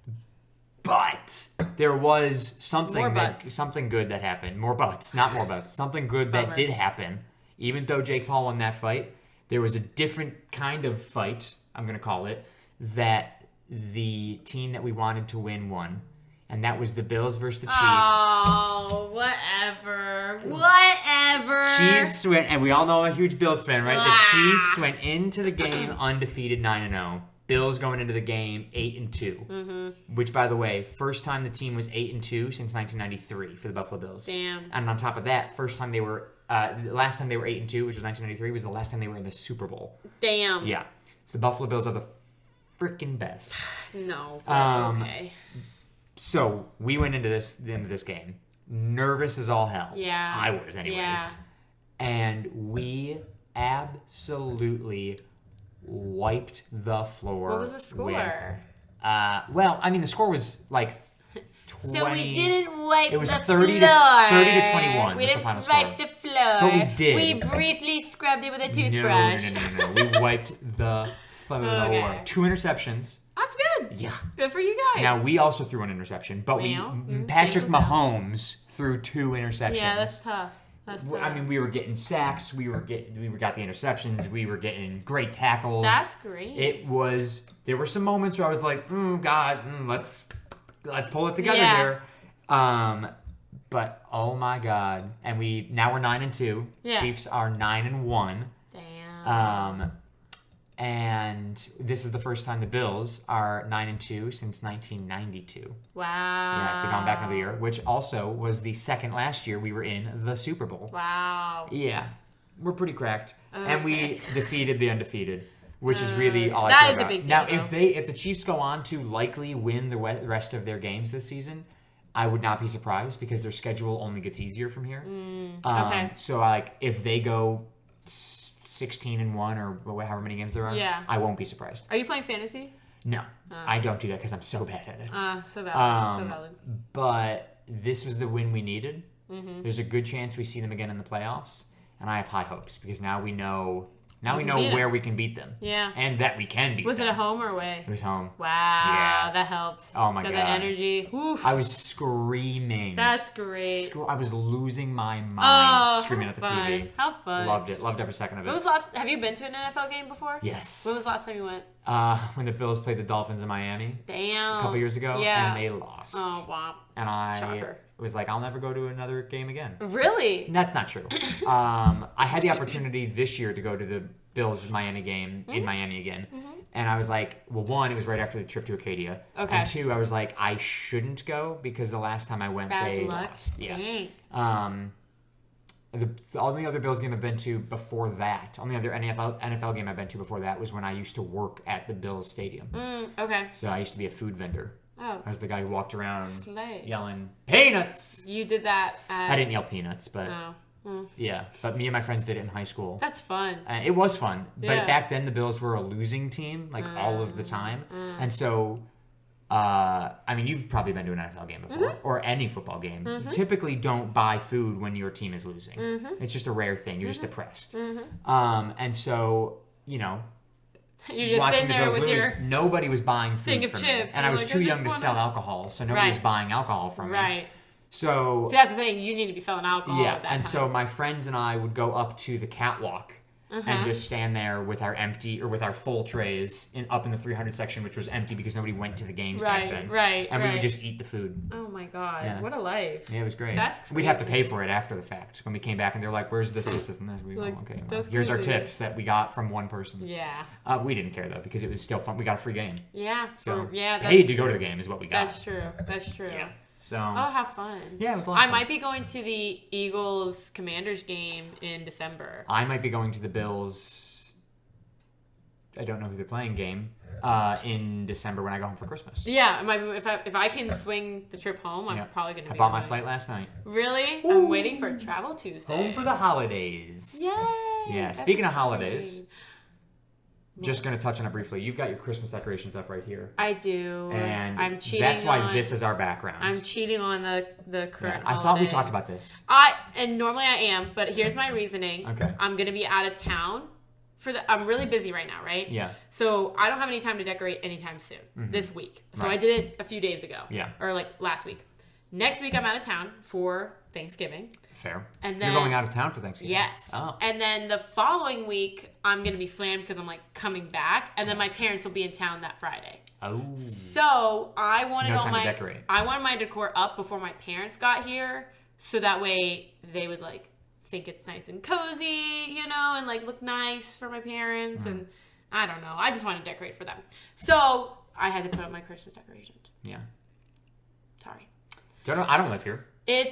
But there was something good that happened. More butts, not more butts. Something good that did happen. Even though Jake Paul won that fight, there was a different kind of fight, I'm going to call it, that the team that we wanted to win won. And that was the Bills versus the Chiefs. Oh, whatever. Whatever. Chiefs went, and we all know I'm a huge Bills fan, right? The Chiefs went into the game undefeated 9-0. Bills going into the game 8-2. Mm-hmm. Which, by the way, first time the team was 8-2 since 1993 for the Buffalo Bills. Damn. And on top of that, last time they were 8-2, which was 1993, was the last time they were in the Super Bowl. Damn. Yeah. So the Buffalo Bills are the freaking best. No. Okay. So we went into the end of this game nervous as all hell. Yeah. I was, anyways. Yeah. And we absolutely wiped the floor. What was the score? Well, I mean, the score was like 20. So we didn't wipe it was the 30 floor. 30 to 21 was the final score. We didn't wipe the floor. But we did. We briefly scrubbed it with a toothbrush. No. We wiped the floor. Okay. 2 interceptions. That's good. Yeah. Good for you guys. Now, we also threw an interception, but Patrick Mahomes threw 2 interceptions. Yeah, that's tough. I mean, we were getting sacks. We got the interceptions. We were getting great tackles. That's great. There were some moments where I was like, God, let's pull it together here. But oh my God. And now we're 9-2. Yeah. Chiefs are 9-1. Damn. And this is the first time the Bills are 9-2 since 1992. Wow. Yeah, so gone back another year, which also was the second last year we were in the Super Bowl. Wow. Yeah, we're pretty cracked, okay. And we defeated the undefeated, which is really all I care about. That is a big deal. Now, if the Chiefs go on to likely win the rest of their games this season, I would not be surprised because their schedule only gets easier from here. Okay. So if they go 16-1 or however many games there are, I won't be surprised. Are you playing fantasy? No, I don't do that because I'm so bad at it. So valid. So valid. But this was the win we needed. There's a good chance we see them again in the playoffs, and I have high hopes because now we know. Now we know where we can beat them. Yeah. And that we can beat them. Was it a home or away? It was home. Wow. Yeah. That helps. Oh, my God. Got that energy. Oof. I was screaming. That's great. I was losing my mind screaming at the fun. TV. How fun. Loved it. Loved every second of it. When was the last, have you been to an NFL game before? Yes. When was the last time you went? When the Bills played the Dolphins in Miami Damn. a couple years ago. Yeah. And they lost. Oh, wow. And I Shocker. was like, I'll never go to another game again. Really? And that's not true. I had the opportunity this year to go to the Bills-Miami game in Miami again. And I was like, well, one, it was right after the trip to Acadia. Okay. And two, I was like, I shouldn't go because the last time I went, Bad they luck. lost. Yeah. Dang. The only other Bills game I've been to before that, only other NFL game I've been to before that was when I used to work at the Bills Stadium. Okay. So I used to be a food vendor. Oh. I was the guy who walked around Slay. yelling, peanuts! You did that at... I didn't yell peanuts, but Oh. yeah. But me and my friends did it in high school. That's fun. It was fun. But Yeah. back then, the Bills were a losing team, like all of the time. And so, I mean, you've probably been to an NFL game before, or any football game. You typically don't buy food when your team is losing. It's just a rare thing. You're just depressed. And so, you know, You're just watching sitting the there Bills with lose, your... nobody was buying food thing of from chips, me. And I was like, too I young just to sell wanna- alcohol, so nobody was Right. buying alcohol from me. Right. So, See, that's the thing. You need to be selling alcohol yeah, at that and time. so my friends and I would go up to the catwalk and just stand there with our empty or with our full trays up in the 300 section, which was empty because nobody went to the games back then. Right. And we would just eat the food. Oh my god! Yeah. What a life. Yeah, it was great. That's We'd have to crazy. pay for it after the fact when we came back, and they're like, "Where's this, this, and this?" We go, Like, "Okay, well, that's here's our crazy. tips that we got from one person." Yeah. We didn't care though because it was still fun. We got a free game, Yeah. so yeah. That's paid to go to the game is what we got. That's true. That's true. Yeah. So Oh, have fun. yeah, it was a lot. I of fun. might be going to the Eagles Commanders game in December. I might be going to the Bills. I don't know who they're playing game in December when I go home for Christmas. Yeah, it might be, if I can swing the trip home, I'm Yeah. probably gonna. I be bought on my it. flight last night. Really? I'm waiting for Travel Tuesday. Home for the holidays. Yay! Yeah, That's speaking of exciting. holidays, just going to touch on it briefly. You've got your Christmas decorations up right here. I do. And I'm cheating. that's why on, this is our background. I'm cheating on the current. I thought we holiday. talked about this. And normally I am, but here's my reasoning. Okay. I'm gonna be out of town I'm really busy right now, right? Yeah. So I don't have any time to decorate anytime soon. This week. So Right. I did it a few days ago. Yeah. Or like last week. Next week I'm out of town for Thanksgiving. Fair. And then You're going out of town for Thanksgiving. Yes. Oh. And then the following week I'm gonna be slammed because I'm like coming back, and then my parents will be in town that Friday. Oh. So I wanted no all time to my decorate. I wanted my decor up before my parents got here, so that way they would like think it's nice and cozy, you know, and like look nice for my parents. Mm-hmm. And I don't know, I just want to decorate for them. So I had to put up my Christmas decorations. Yeah. Sorry. I don't live here. It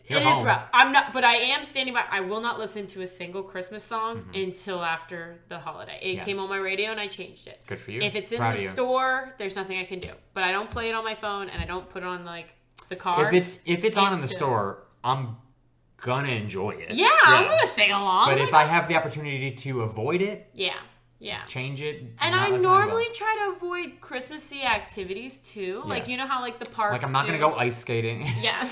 You're is home. rough. I'm not, but I am standing by. I will not listen to a single Christmas song until after the holiday. It Yeah. came on my radio and I changed it. Good for you. If it's in Proud the of you. store, there's nothing I can do. But I don't play it on my phone, and I don't put it on like the car. If it's on in the Until- store, I'm gonna enjoy it. Yeah, I'm gonna sing along. But Like, if I have the opportunity to avoid it, yeah. change it. And not I listen to it. normally try to avoid Christmassy activities too. Like, Yeah. you know how like the parks. Like I'm not gonna do? go ice skating. Yeah.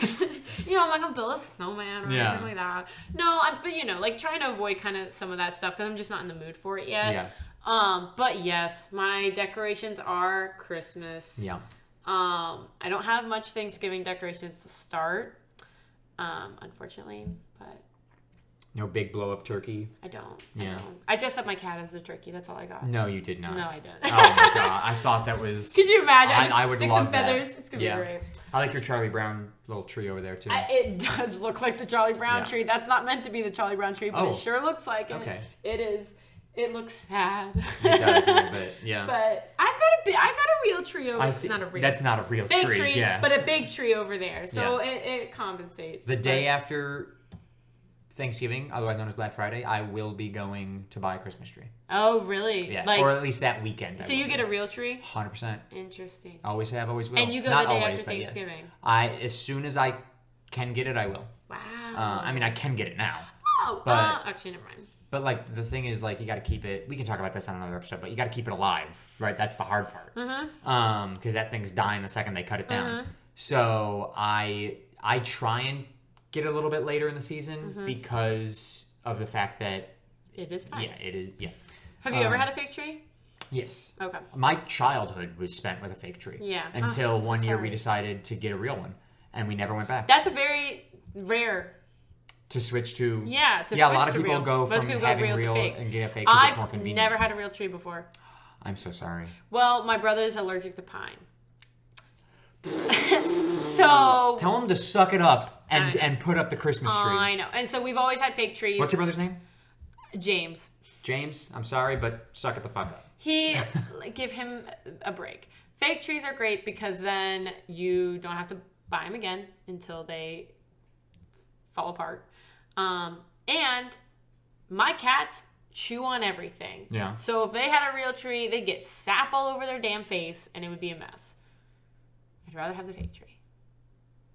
You know, I'm not gonna build a snowman or Yeah. anything like that. No, but you know, like trying to avoid kind of some of that stuff because I'm just not in the mood for it yet. Yeah. But yes, my decorations are Christmas. Yeah. I don't have much Thanksgiving decorations to start, unfortunately, but No big blow up turkey. I don't. Yeah. I dressed up my cat as a turkey. That's all I got. No, you did not. No, I didn't. Oh my god, I thought that was. Could you imagine? I would Stick love some feathers. that. It's gonna Yeah. be great. I like your Charlie Brown little tree over there too. It does look like the Charlie Brown Yeah. tree. That's not meant to be the Charlie Brown tree, but Oh. it sure looks like it. Okay. It is. It looks sad. It does a little bit, yeah. But I got a real tree over. I see. Not a real. That's not a real fake tree. Yeah. but a big tree over there. So it compensates. The day But- after Thanksgiving, otherwise known as Black Friday, I will be going to buy a Christmas tree. Oh, really? Yeah. Like, or at least that weekend. so you get a real tree? 100%. Interesting. Always have, always will. And you go Not the day always, after but yes. Thanksgiving. As soon as I can get it, I will. Wow. I mean, I can get it now. Oh, but- actually, never mind. But like the thing is, like you got to keep it. We can talk about this on another episode, but you got to keep it alive, right? That's the hard part. Because that thing's dying the second they cut it down. So I try and get a little bit later in the season because of the fact that it is fine. Yeah, it is. Yeah. Have you ever had a fake tree? Yes. Okay. My childhood was spent with a fake tree. Yeah. Until I'm so one year we sorry. decided to get a real one, and we never went back. That's a very rare. To switch to Yeah. a lot of people go from having real and get a fake because it's more I've convenient. never had a real tree before. I'm so sorry. Well, my brother's allergic to pine. So Tell him to suck it up I know. and put up the Christmas tree. I know. And so we've always had fake trees. What's your brother's name? James. James. I'm sorry, but suck it the fuck up. He give him a break. Fake trees are great because then you don't have to buy them again until they fall apart. And my cats chew on everything. Yeah. So if they had a real tree, they'd get sap all over their damn face and it would be a mess. I'd rather have the fake tree.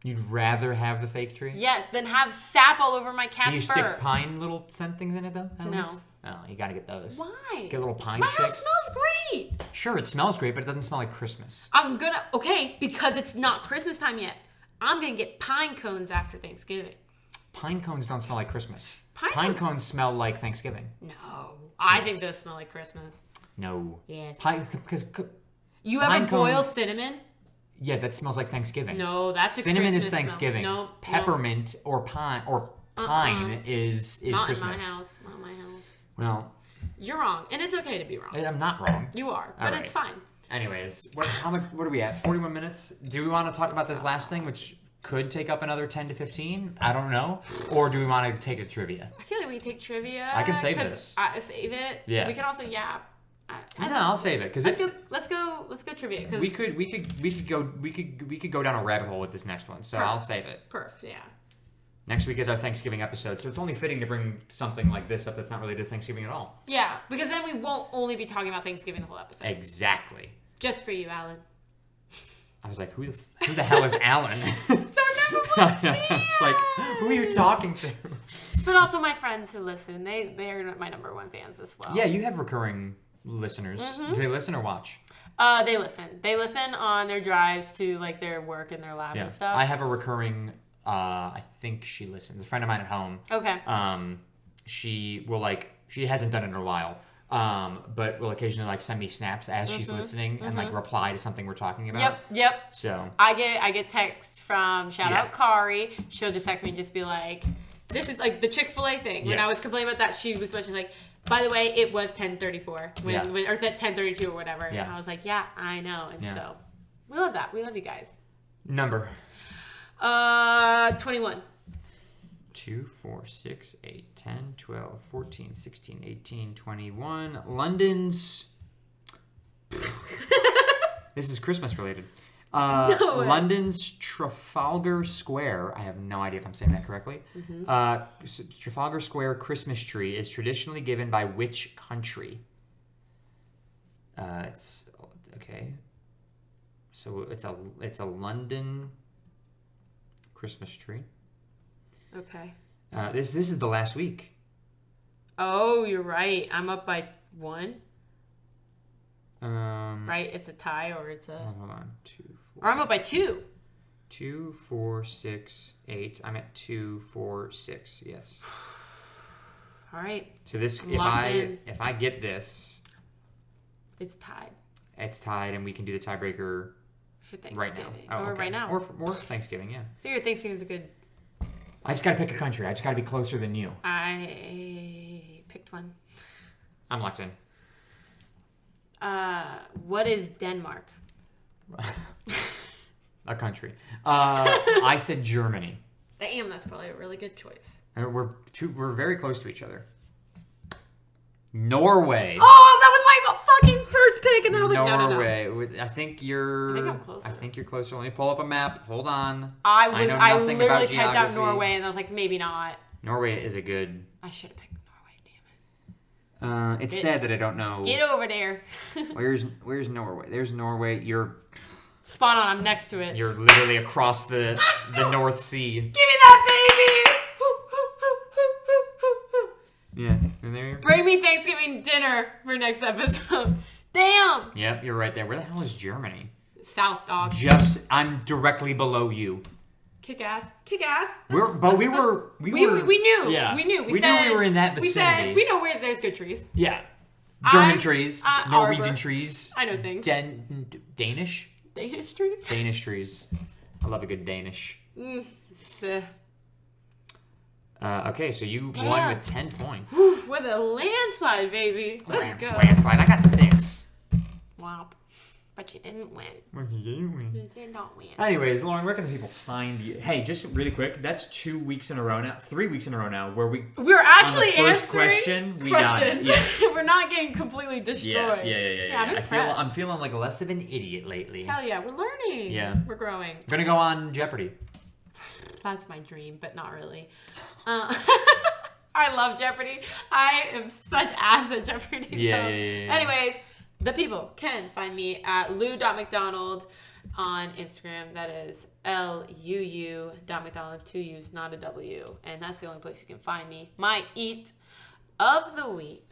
You'd rather have the fake tree? Yes, than have sap all over my cat's Do you fur. stick pine little scent things in it though? At No. least? Oh, you gotta get those. Why? Get little pine My sticks. house smells great. Sure, it smells great, but it doesn't smell like Christmas. Okay, because it's not Christmas time yet. I'm gonna get pine cones after Thanksgiving. Pine cones don't smell like Christmas. Pine Pine cones- cones smell like Thanksgiving. No, I think those smell like Christmas. No. Yes. Pine, because You ever Pine boil cones- cinnamon? yeah, that smells like Thanksgiving. No, that's a Cinnamon Christmas is Thanksgiving. Smell. No, Peppermint or pine is not Christmas. in my house. Not in my house. Well, You're wrong, and it's okay to be wrong. I'm not wrong. You are, but All right. it's fine. Anyways, what are we at? 41 minutes? Do we want to talk about this last thing, which could take up another 10 to 15? I don't know. Or do we want to take a trivia? I feel like we can take trivia. I can save 'cause this. Save it. Yeah. We can also yap. No, I'll save it because it's. Let's go trivia. 'Cause We could go down a rabbit hole with this next one, so Perfect. I'll save it. Perf, yeah. Next week is our Thanksgiving episode, so it's only fitting to bring something like this up that's not related to Thanksgiving at all. Yeah, because then we won't only be talking about Thanksgiving the whole episode. Exactly. Just for you, Alan. I was like, who the hell is Alan? So number one It's like, who are you talking to? But also my friends who listen, they're my number one fans as well. Yeah, you have recurring listeners. Mm-hmm. Do they listen or watch? They listen. They listen on their drives to like their work and their lab Yeah. and stuff. I have a recurring, I think she listens. A friend of mine at home. Okay. She hasn't done it in a while. But will occasionally like send me snaps as she's listening and like reply to something we're talking about. Yep. So I get texts from shout Yeah. out Kari. She'll just text me and just be like, "This is like the Chick-fil-A thing." When I Yes. was complaining about that, she was like, "By the way, it was 10:34 Yeah. or 10:32 or whatever." Yeah. And I was like, "Yeah, I know." And Yeah. so we love that. We love you guys. number 21. 2, 4, 6, 8, 10, 12, 14, 16, 18, 21. London's. This is Christmas related. No way. London's Trafalgar Square. I have no idea if I'm saying that correctly. Trafalgar Square Christmas tree is traditionally given by which country? It's okay. So it's a London Christmas tree. Okay. This is the last week. Oh, you're right. I'm up by 1. Um, Right? It's a tie or it's a. Hold on. 2, 4. Or I'm up by 2. 2, 4, 6, 8. I'm at 2, 4, 6. Yes. All right. So this, London. if I get this, It's tied it's tied, and we can do the tiebreaker for Thanksgiving. right now. Oh, Or okay. right now. or Thanksgiving. Yeah. Figure Thanksgiving's a good. I just gotta pick a country. I just gotta be closer than you. I picked one. I'm locked in. What is Denmark? A country. I said Germany. Damn, that's probably a really good choice. And we're very close to each other. Norway. Oh, that was my fucking first pick, and then I was like, no. Norway. I think you're. I think I'm closer. I think you're closer. Let me pull up a map. Hold on. I know I nothing literally about typed out geography. Norway, and I was like, maybe not. Norway is a good. I should have picked Norway. Damn It's sad that I don't know. it. Get over there. Where's Norway? There's Norway. You're Spot on. I'm next to it. You're literally across the North Sea. Give me that baby. Yeah, and there me Thanksgiving dinner for next episode. Damn. Yep, you're right there. Where the hell is Germany? South, dog. I'm directly below you. Kick ass. Kick ass. We knew. We knew. Yeah. We knew. We knew we were in that vicinity. We said we know where there's good trees. Yeah. German I- trees, Arbor. Norwegian trees, I know things. Danish Danish trees. trees. I love a good Danish. The- Okay, so you won Damn. with 10 points. With a landslide, baby. Let's go. Landslide. I got 6. Wow. But you didn't win. Anyways, You did not win. Lauren, where can the people find you? Hey, just really quick, that's 2 weeks in a row now, 3 weeks in a row now, where We're actually on the first answering question, we got it. questions. We're not getting completely destroyed. Yeah. I'm impressed. I'm feeling like less of an idiot lately. Hell yeah, we're learning. Yeah. We're growing. I'm gonna go on Jeopardy. That's my dream, but not really. I love Jeopardy. I am such ass at Jeopardy. Yeah. Anyways, the people can find me at lou.mcdonald on Instagram. That is LUU.McDonald, 2 U's, not a W. And that's the only place you can find me. My eat of the week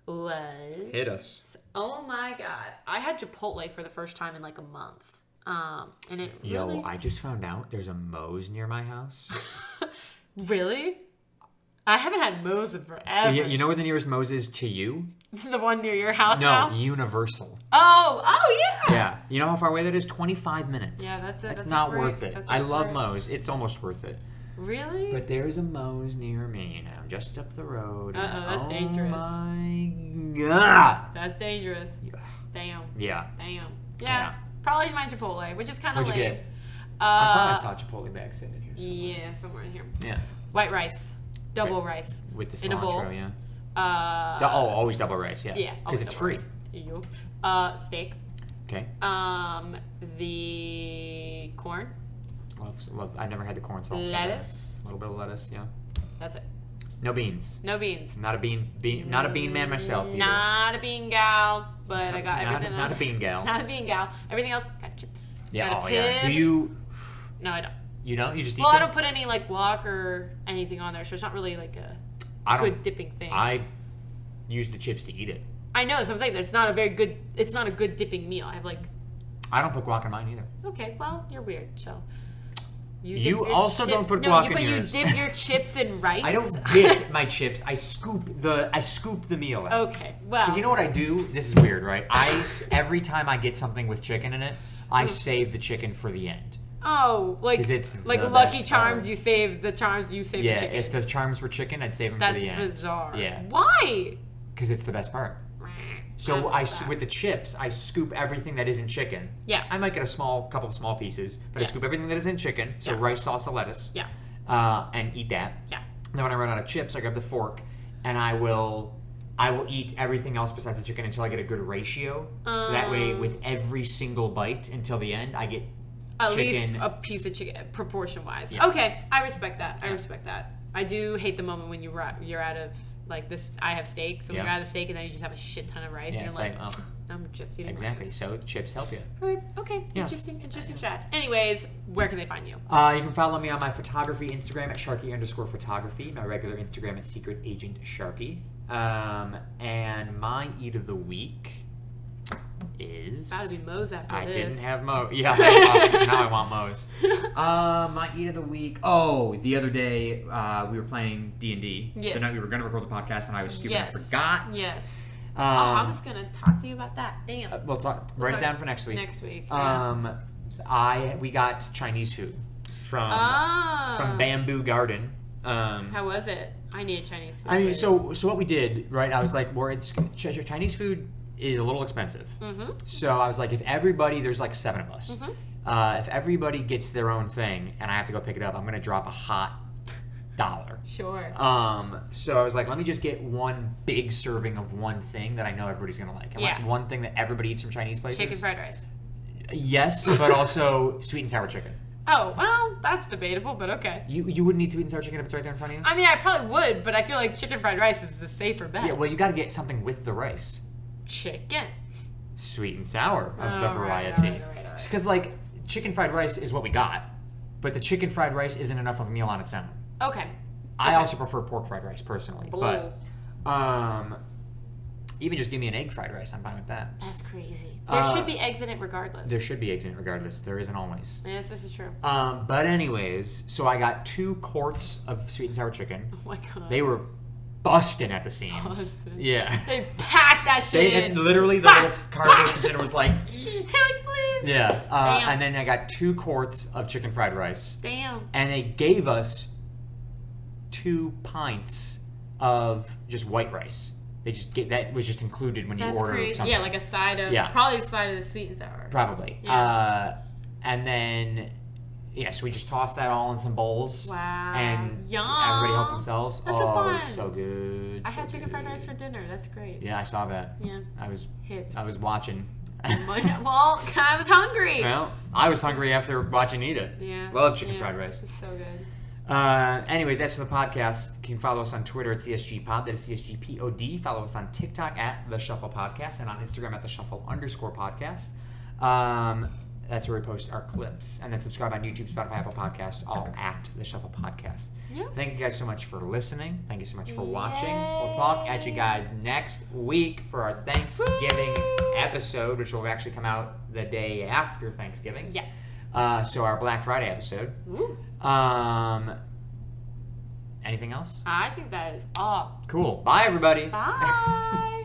was... Hit us. Oh my God. I had Chipotle for the first time in like a month. And it really... Yo, I just found out there's a Moe's near my house. Really? I haven't had Moe's in forever. You know where the nearest Moe's is to you? The one near your house No, now? Universal. Oh yeah. Yeah. You know how far away that is? 25 minutes. Yeah, that's That's a not break. worth it. That's a I love break. Moe's. It's almost worth it. Really? But there's a Moe's near me now, just up the road. Uh-oh, that's dangerous. Oh my God. That's dangerous. Yeah. Damn. Yeah. Yeah. Probably my Chipotle, which is kind of What'd you lame. get? I thought I saw Chipotle bag sitting in here somewhere. Yeah, somewhere in here. Yeah. White rice. Double rice. With the cilantro, In a bowl. yeah. Always double rice, yeah. Yeah. Because always it's double free. rice. Steak. Okay. The corn. Love. I've never had the corn salsa. Lettuce. A little bit of lettuce, yeah. That's it. No beans. No beans. Not a bean man myself either. Not a bean gal, but I got everything Not else. a bean gal. Not a bean gal. Everything else got chips. Yeah. Got a Oh yeah. pib. Do you? No, I don't. You don't? You just eat Well, I them? don't put any like guac or anything on there, so it's not really like a good dipping thing. I use the chips to eat it. I know, so I'm saying that it's not a very good. It's not a good dipping meal. I have like. I don't put guac in mine either. Okay, well, you're weird, so. You dip your also chip- don't put no, guac you, in but yours. you dip your chips in rice. I don't dip my chips. I scoop the meal out. Okay, well. Because you know what I do? This is weird, right? Every time I get something with chicken in it, I save the chicken for the end. Oh, like 'Cause it's like the Lucky best Charms. part. You save the charms. You save Yeah, the chicken. if the charms were chicken, I'd save them for That's the end. bizarre. Yeah, Why? because it's the best part. So with the chips, I scoop everything that isn't chicken. Yeah. I might get couple of small pieces, but I Yeah. scoop everything that isn't chicken. So Yeah. rice, salsa, lettuce. Yeah. And eat that. Yeah. Then when I run out of chips, I grab the fork, and I will eat everything else besides the chicken until I get a good ratio. So that way, with every single bite until the end, I get At chicken. least a piece of chicken, proportion wise. Yeah. Okay, I respect that. I respect that. I do hate the moment when you're out of like this. I have steak, so when Yeah. you're out of steak and then you just have a shit ton of rice, Yeah, and it's you're like, like, I'm just eating exactly. rice. So chips help you. Alright, okay, Yeah. interesting chat. Anyways, where can they find you? You can follow me on my photography Instagram at Sharky_photography. My regular Instagram at Secret Agent Sharky. And my eat of the week is. Gotta be Moe's after I this. didn't have Mo. Yeah, now I want Moe's. My eat of the week. Oh, the other day we were playing D&D. Yes. The night we were going to record the podcast, and I was stupid and Yes. forgot. Yes. I Um, was gonna talk to you about that. Damn. we'll talk. Write it talk down for next week. Next week. We got Chinese food from Ah. Bamboo Garden. How was it? I need Chinese food. I mean, later. so what we did, right? I was like, Chinese food is a little expensive. Mm-hmm. So I was like, if everybody, there's like 7 of us. If everybody gets their own thing and I have to go pick it up, I'm gonna drop a hot $1. Sure. So I was like, let me just get one big serving of one thing that I know everybody's gonna like. And what's Yeah. one thing that everybody eats from Chinese places? Chicken fried rice. Yes, but also sweet and sour chicken. Oh, well, that's debatable, but okay. You wouldn't eat sweet and sour chicken if it's right there in front of you? I mean, I probably would, but I feel like chicken fried rice is the safer bet. Yeah, well, you gotta get something with the rice. Chicken. Sweet and sour of the All right, variety. all right. Because, like, chicken fried rice is what we got, but the chicken fried rice isn't enough of a meal on its own. Okay. I also prefer pork fried rice, personally. Blue. Even just give me an egg fried rice. I'm fine with that. That's crazy. There should be eggs in it regardless. There should be eggs in it regardless. There isn't always. Yes, this is true. But anyways, so I got 2 quarts of sweet and sour chicken. Oh my god. They were busting at the seams. Busting. Yeah. They packed that shit They in. literally the little cargo container was like. They're like, please. Yeah. Damn. And then I got 2 quarts of chicken fried rice. Damn. And they gave us 2 pints of just white rice. They just that was just included when you That's order crazy. something. Yeah, like a side of probably a side of the sweet and sour. Probably. Yeah. And then so we just tossed that all in some bowls. Wow. And Yum. everybody helped themselves. That's so fun. It was so good. I had chicken fried rice for dinner. That's great. Yeah, I saw that. Yeah. I was Hits. watching. Well, I was hungry. Well, I was hungry after watching Eat It. Yeah. Love chicken fried rice. It's so good. Anyways, that's for the podcast. You can follow us on Twitter at CSGPod. That is CSGPOD. Follow us on TikTok at The Shuffle Podcast and on Instagram at The Shuffle_podcast. That's where we post our clips. And then subscribe on YouTube, Spotify, Apple Podcasts, all at The Shuffle Podcast. Yeah. Thank you guys so much for listening. Thank you so much for watching. We'll talk at you guys next week for our Thanksgiving episode, which will actually come out the day after Thanksgiving. Yeah. So our Black Friday episode. Ooh. Anything else? I think that is all. Cool. Bye, everybody. Bye.